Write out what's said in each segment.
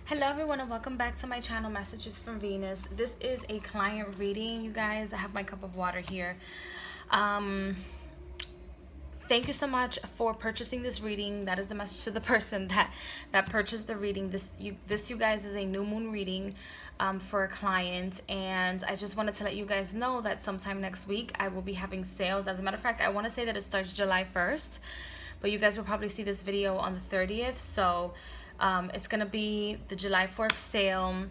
Hello everyone and welcome back to my channel, Messages from Venus. This is a client reading, you guys. I have my cup of water here. Thank you so much for purchasing this reading. That is the message to the person that purchased the reading. This you guys is a new moon reading for a client, and I just wanted to let you guys know that sometime next week I will be having sales. As a matter of fact, I want to say that it starts July 1st, but you guys will probably see this video on the 30th. So it's gonna be the July 4th sale.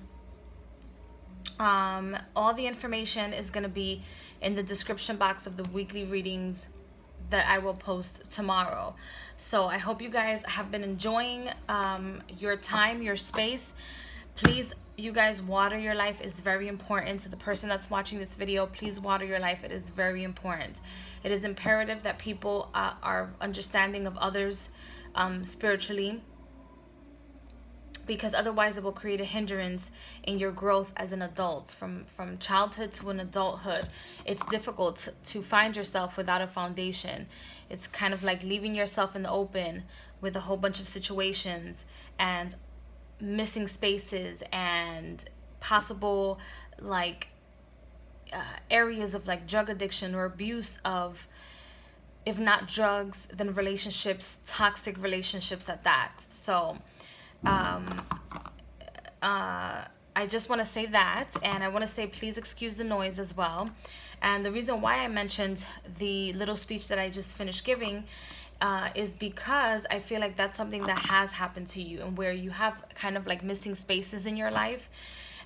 All the information is gonna be in the description box of the weekly readings that I will post tomorrow. So I hope you guys have been enjoying your time, your space. Please, you guys, water your life is very important. To the person that's watching this video, please water your life. It is very important. It is imperative that people are understanding of others spiritually, because otherwise it will create a hindrance in your growth as an adult. From childhood to an adulthood, it's difficult to find yourself without a foundation. It's kind of like leaving yourself in the open with a whole bunch of situations and missing spaces and possible areas of like drug addiction or abuse of, if not drugs, then relationships, toxic relationships at that. So I just want to say that, and I want to say please excuse the noise as well. And the reason why I mentioned the little speech that I just finished giving is because I feel like that's something that has happened to you, and where you have kind of like missing spaces in your life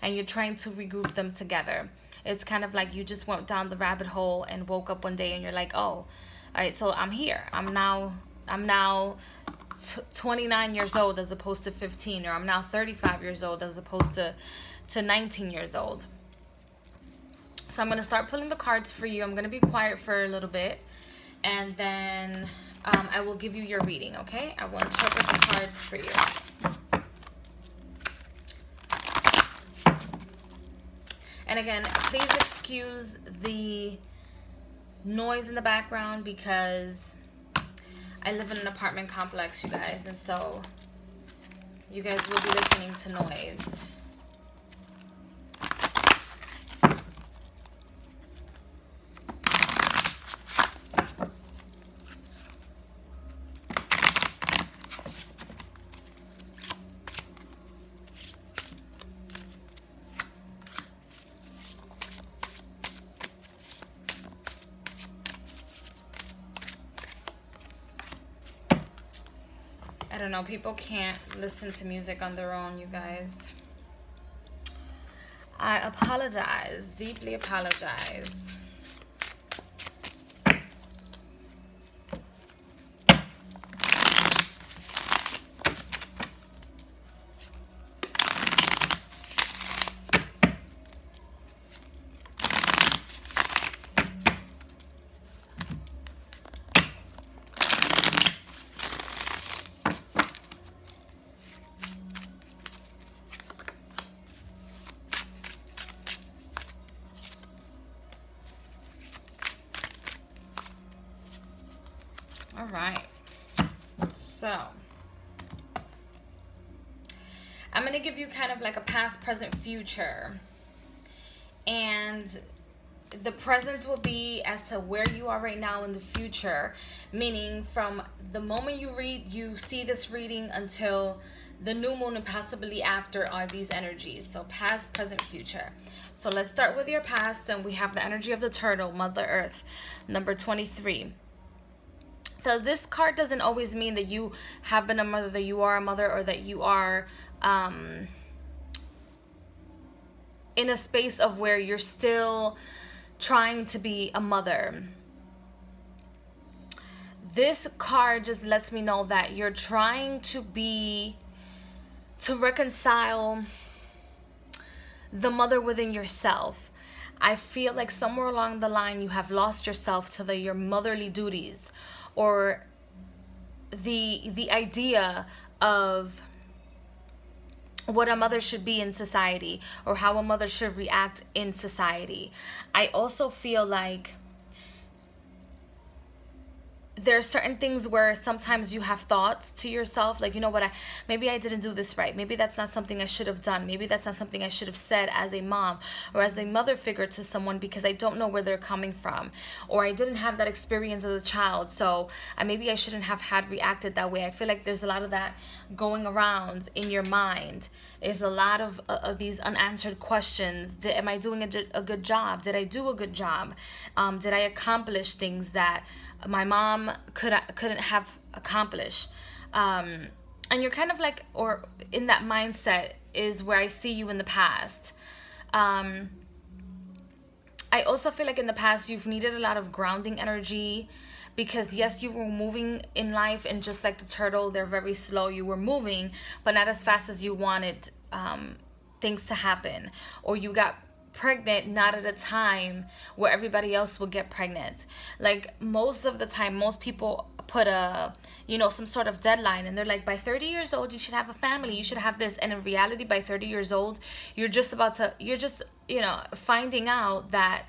and you're trying to regroup them together. It's kind of like you just went down the rabbit hole and woke up one day and you're like, oh, all right, so I'm here. I'm now 29 years old as opposed to 15, or I'm now 35 years old as opposed to 19 years old. So I'm going to start pulling the cards for you. I'm going to be quiet for a little bit, and then I will give you your reading, okay? I will interpret the cards for you. And again, please excuse the noise in the background because I live in an apartment complex, you guys, and so you guys will be listening to noise. I don't know, people can't listen to music on their own, you guys. I apologize, deeply apologize. All right, so I'm going to give you kind of like a past, present, future. And the present will be as to where you are right now in the future, meaning from the moment you see this reading until the new moon and possibly after are these energies. So past, present, future. So let's start with your past, and we have the energy of the turtle, Mother Earth, number 23. So this card doesn't always mean that you have been a mother, that you are a mother, or that you are in a space of where you're still trying to be a mother. This card just lets me know that you're trying to reconcile the mother within yourself. I feel like somewhere along the line you have lost yourself to your motherly duties, or the idea of what a mother should be in society, or how a mother should react in society. I also feel like there are certain things where sometimes you have thoughts to yourself, like, you know what, maybe I didn't do this right. Maybe that's not something I should have done. Maybe that's not something I should have said as a mom or as a mother figure to someone, because I don't know where they're coming from, or I didn't have that experience as a child, so maybe I shouldn't have had reacted that way. I feel like there's a lot of that going around in your mind. There's a lot of these unanswered questions. Am I doing a good job? Did I do a good job? Did I accomplish things that my mom couldn't have accomplished? And you're kind of like, or in that mindset is where I see you in the past. I also feel like in the past you've needed a lot of grounding energy, because yes, you were moving in life, and just like the turtle, they're very slow. You were moving, but not as fast as you wanted things to happen, or you got pregnant not at a time where everybody else would get pregnant. Like, most of the time, most people put some sort of deadline, and they're like, by 30 years old you should have a family, you should have this. And in reality, by 30 years old, you're just finding out that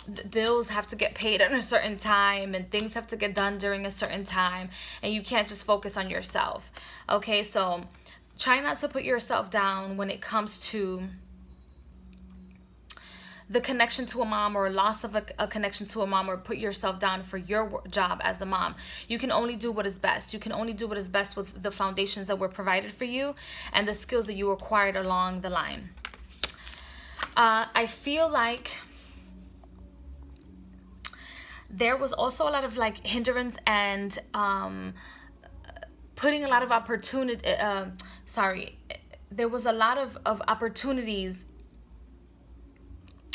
the bills have to get paid at a certain time, and things have to get done during a certain time, and you can't just focus on yourself. Okay, so try not to put yourself down when it comes to the connection to a mom, or loss of a connection to a mom, or put yourself down for your job as a mom. You can only do what is best. You can only do what is best with the foundations that were provided for you and the skills that you acquired along the line. I feel like there was also a lot of like hindrance and putting a lot of opportunity. There was a lot of opportunities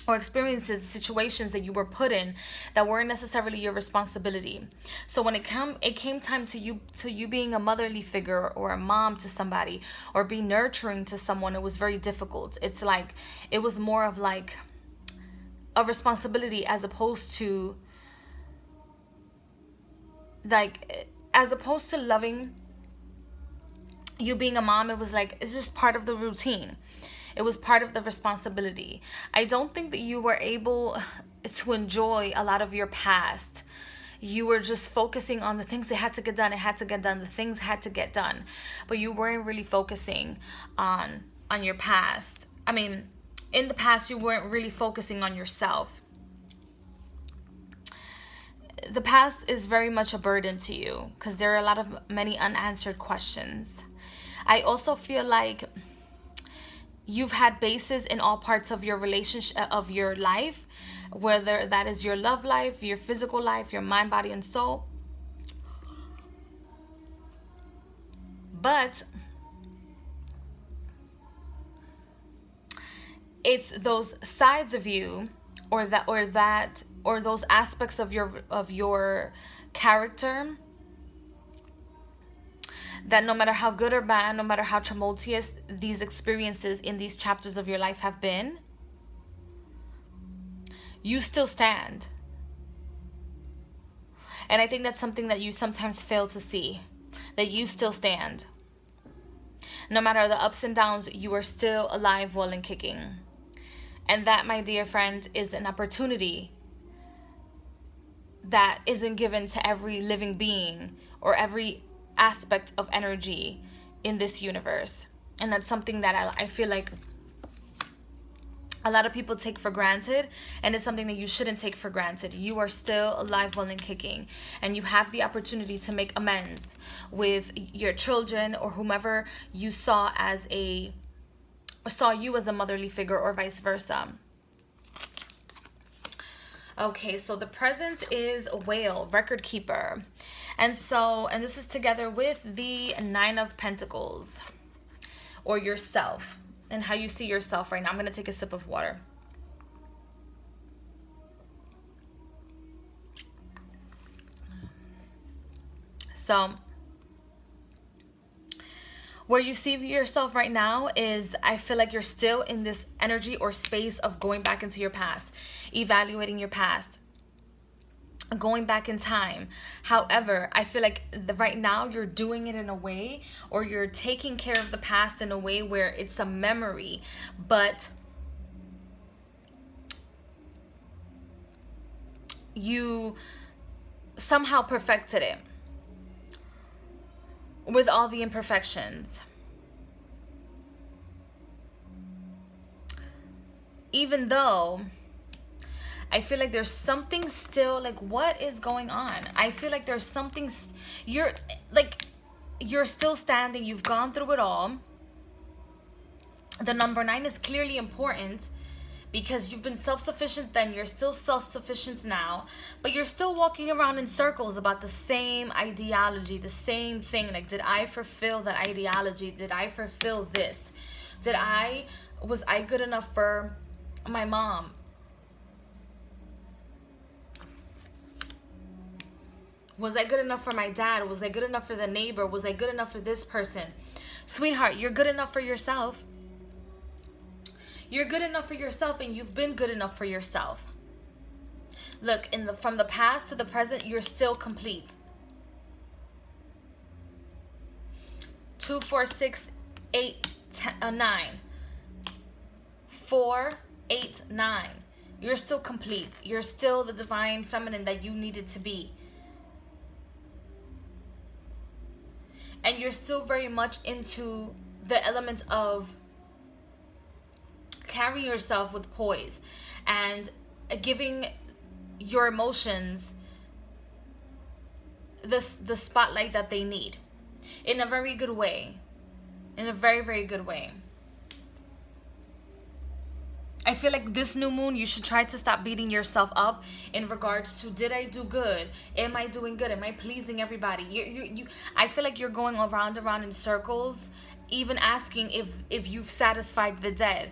or experiences, situations that you were put in that weren't necessarily your responsibility. So when it came time to you being a motherly figure or a mom to somebody, or being nurturing to someone, it was very difficult. It's like it was more of like a responsibility, as opposed to loving. You being a mom, it was like, it's just part of the routine. It was part of the responsibility. I don't think that you were able to enjoy a lot of your past. You were just focusing on the things that had to get done. The things had to get done. But you weren't really focusing on your past. I mean, in the past, you weren't really focusing on yourself. The past is very much a burden to you, because there are many unanswered questions. I also feel like you've had bases in all parts of your relationship, of your life, whether that is your love life, your physical life, your mind, body, and soul. But it's those sides of you, or those aspects of your character, that no matter how good or bad, no matter how tumultuous these experiences in these chapters of your life have been, you still stand. And I think that's something that you sometimes fail to see, that you still stand. No matter the ups and downs, you are still alive, well, and kicking. And that, my dear friend, is an opportunity that isn't given to every living being or every aspect of energy in this universe. And that's something that I feel like a lot of people take for granted, and it's something that you shouldn't take for granted. You are still alive, well, and kicking, and you have the opportunity to make amends with your children, or whomever you saw you as a motherly figure, or vice versa. Okay, so the presence is a whale, record keeper. And this is together with the 9 of Pentacles, or yourself, and how you see yourself right now. I'm going to take a sip of water. So where you see yourself right now is, I feel like you're still in this energy or space of going back into your past, evaluating your past, going back in time. However, I feel like right now you're doing it in a way, or you're taking care of the past in a way where it's a memory, but you somehow perfected it with all the imperfections. Even though I feel like there's something still, like, what is going on? I feel like there's something, you're still standing. You've gone through it all. The number 9 is clearly important because you've been self-sufficient then, you're still self-sufficient now, but you're still walking around in circles about the same ideology, the same thing. Like, did I fulfill that ideology? Did I fulfill this? Was I good enough for my mom? Was I good enough for my dad? Was I good enough for the neighbor? Was I good enough for this person? Sweetheart, you're good enough for yourself. You're good enough for yourself, and you've been good enough for yourself. Look, from the past to the present, you're still complete. 2, 4, 6, 8, 10, 9. 4, 8, 9. You're still complete. You're still the divine feminine that you needed to be. And you're still very much into the elements of carrying yourself with poise and giving your emotions the spotlight that they need in a very good way. In a very, very good way. I feel like this new moon, you should try to stop beating yourself up in regards to, did I do good? Am I doing good? Am I pleasing everybody? I feel like you're going around in circles, even asking if you've satisfied the dead.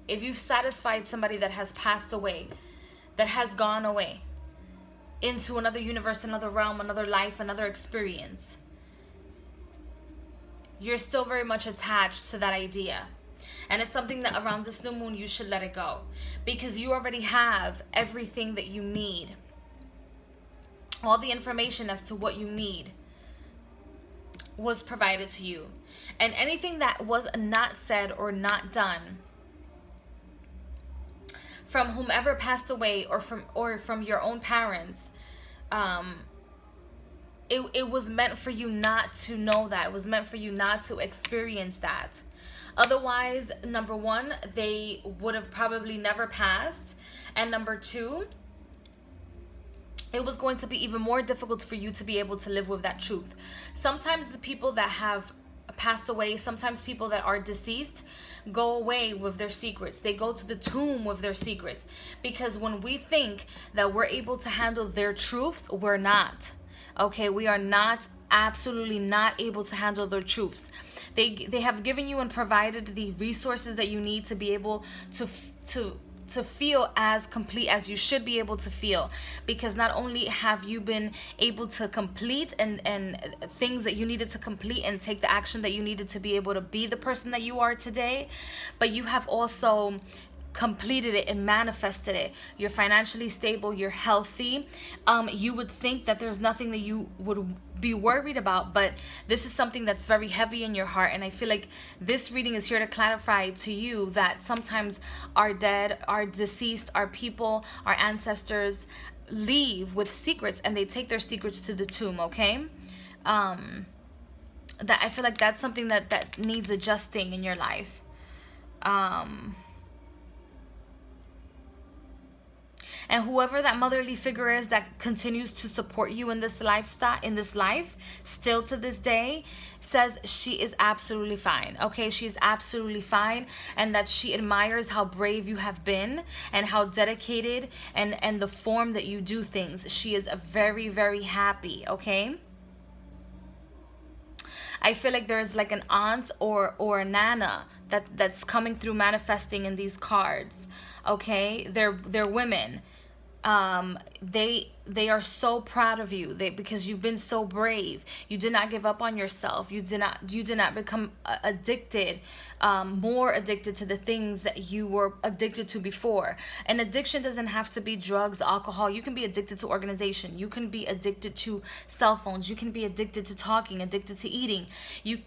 If you've satisfied somebody that has passed away, that has gone away into another universe, another realm, another life, another experience. You're still very much attached to that idea. And it's something that around this new moon, you should let it go. Because you already have everything that you need. All the information as to what you need was provided to you. And anything that was not said or not done from whomever passed away or from your own parents, it was meant for you not to know that. It was meant for you not to experience that. Otherwise, number 1, they would have probably never passed. And number 2, it was going to be even more difficult for you to be able to live with that truth. Sometimes the people that have passed away, sometimes people that are deceased, go away with their secrets. They go to the tomb with their secrets. Because when we think that we're able to handle their truths, we're not. Okay, we are not, absolutely not able to handle their truths. They have given you and provided the resources that you need to be able to feel as complete as you should be able to feel. Because not only have you been able to complete and things that you needed to complete and take the action that you needed to be able to be the person that you are today, but you have also completed it and manifested it. You're financially stable, you're healthy. You would think that there's nothing that you would be worried about, but this is something that's very heavy in your heart. And I feel like this reading is here to clarify to you that sometimes our dead, our deceased, our people, our ancestors leave with secrets, and they take their secrets to the tomb. Okay, that I feel like that's something that needs adjusting in your life. And whoever that motherly figure is that continues to support you in this lifestyle, in this life, still to this day, says she is absolutely fine. Okay, she is absolutely fine, and that she admires how brave you have been and how dedicated and the form that you do things. She is very, very happy. Okay. I feel like there's like an aunt or a nana that's coming through manifesting in these cards. Okay, they're women. They are so proud of you because you've been so brave. You did not give up on yourself. You did not become addicted, more addicted to the things that you were addicted to before. And addiction doesn't have to be drugs, alcohol. You can be addicted to organization. You can be addicted to cell phones. You can be addicted to talking, addicted to eating.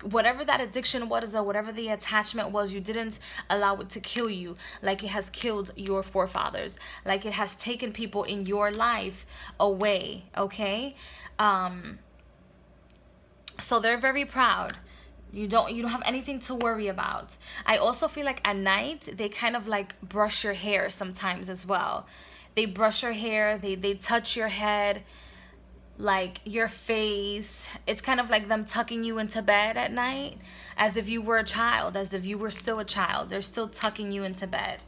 Whatever that addiction was or whatever the attachment was, you didn't allow it to kill you like it has killed your forefathers, like it has taken people in your life away, okay? So they're very proud. You don't have anything to worry about. I also feel like at night they kind of like brush your hair sometimes as well. They brush your hair, they touch your head, like your face. It's kind of like them tucking you into bed at night as if you were a child, as if you were still a child. They're still tucking you into bed.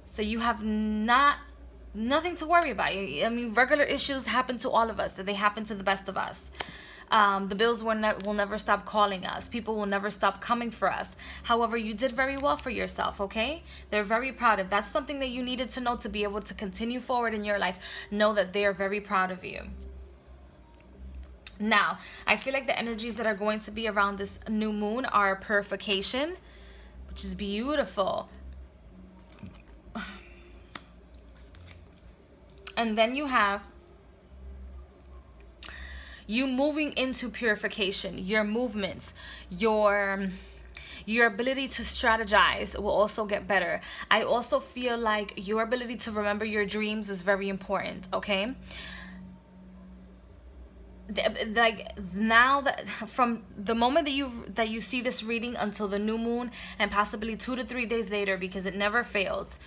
So you have nothing to worry about. I mean, regular issues happen to all of us. That they happen to the best of us. The bills will never stop calling us. People will never stop coming for us. However, you did very well for yourself, okay? They're very proud. If that's something that you needed to know to be able to continue forward in your life, know that they are very proud of you. Now, I feel like the energies that are going to be around this new moon are purification, which is beautiful. And then you have you moving into purification. Your movements, your ability to strategize will also get better. I also feel like your ability to remember your dreams is very important, okay? Like now, that from the moment that you see this reading until the new moon, and possibly 2 to 3 days later, because it never fails,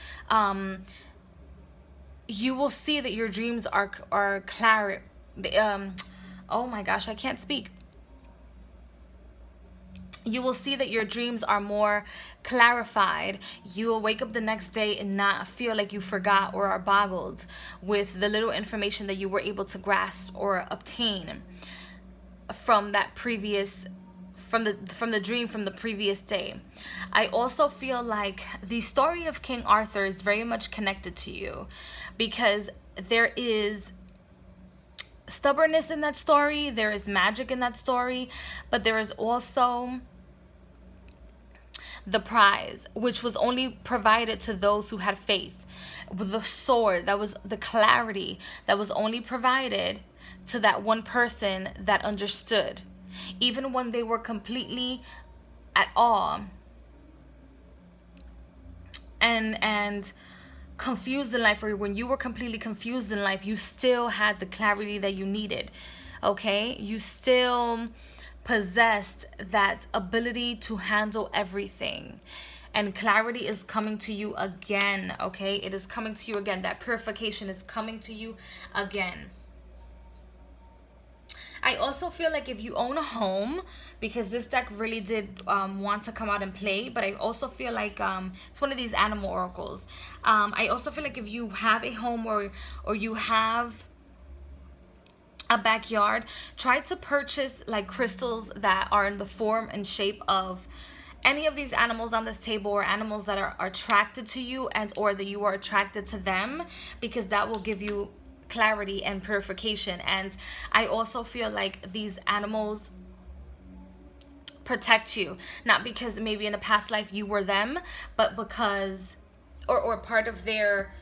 you will see that your dreams are clear. Oh my gosh, I can't speak. You will see that your dreams are more clarified. You will wake up the next day and not feel like you forgot or are boggled with the little information that you were able to grasp or obtain from that previous, from the dream from the previous day. I also feel like the story of King Arthur is very much connected to you, because there is stubbornness in that story, there is magic in that story, but there is also the prize, which was only provided to those who had faith. The sword, that was the clarity that was only provided to that one person that understood, even when they were completely at awe and confused in life, or when you were completely confused in life, you still had the clarity that you needed, okay? You still possessed that ability to handle everything, and clarity is coming to you again, okay? It is coming to you again. That purification is coming to you again. I also feel like if you own a home, because this deck really did want to come out and play, but I also feel like it's one of these animal oracles. I also feel like if you have a home or you have a backyard, try to purchase like crystals that are in the form and shape of any of these animals on this table, or animals that are attracted to you, and or that you are attracted to them, because that will give you clarity and purification. And I also feel like these animals protect you, not because maybe in a past life you were them, but because or part of their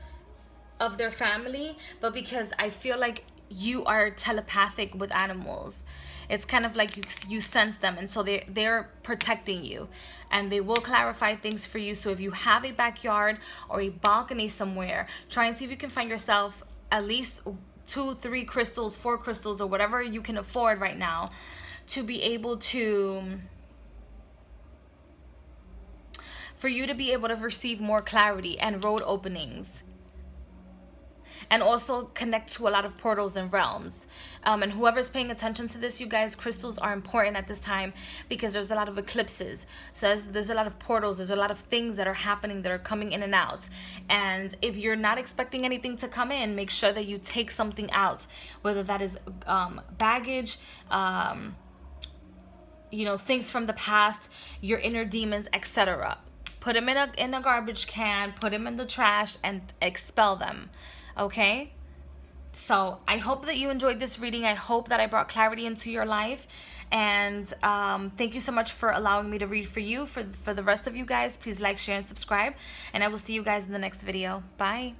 family, but because I feel like you are telepathic with animals. It's kind of like you sense them, and so they're protecting you, and they will clarify things for you. So if you have a backyard or a balcony somewhere, try and see if you can find yourself at least 2, 3 crystals, 4 crystals, or whatever you can afford right now, to be able to, for you to be able to receive more clarity and road openings, and also connect to a lot of portals and realms. And whoever's paying attention to this, you guys, crystals are important at this time, because there's a lot of eclipses. So there's a lot of portals, there's a lot of things that are happening, that are coming in and out. And if you're not expecting anything to come in, make sure that you take something out, whether that is baggage, things from the past, your inner demons, etc. Put them in a garbage can, put them in the trash, and expel them. Okay, so I hope that you enjoyed this reading. I hope that I brought clarity into your life, and thank you so much for allowing me to read for you. For the rest of you guys, please like, share, and subscribe, and I will see you guys in the next video. Bye.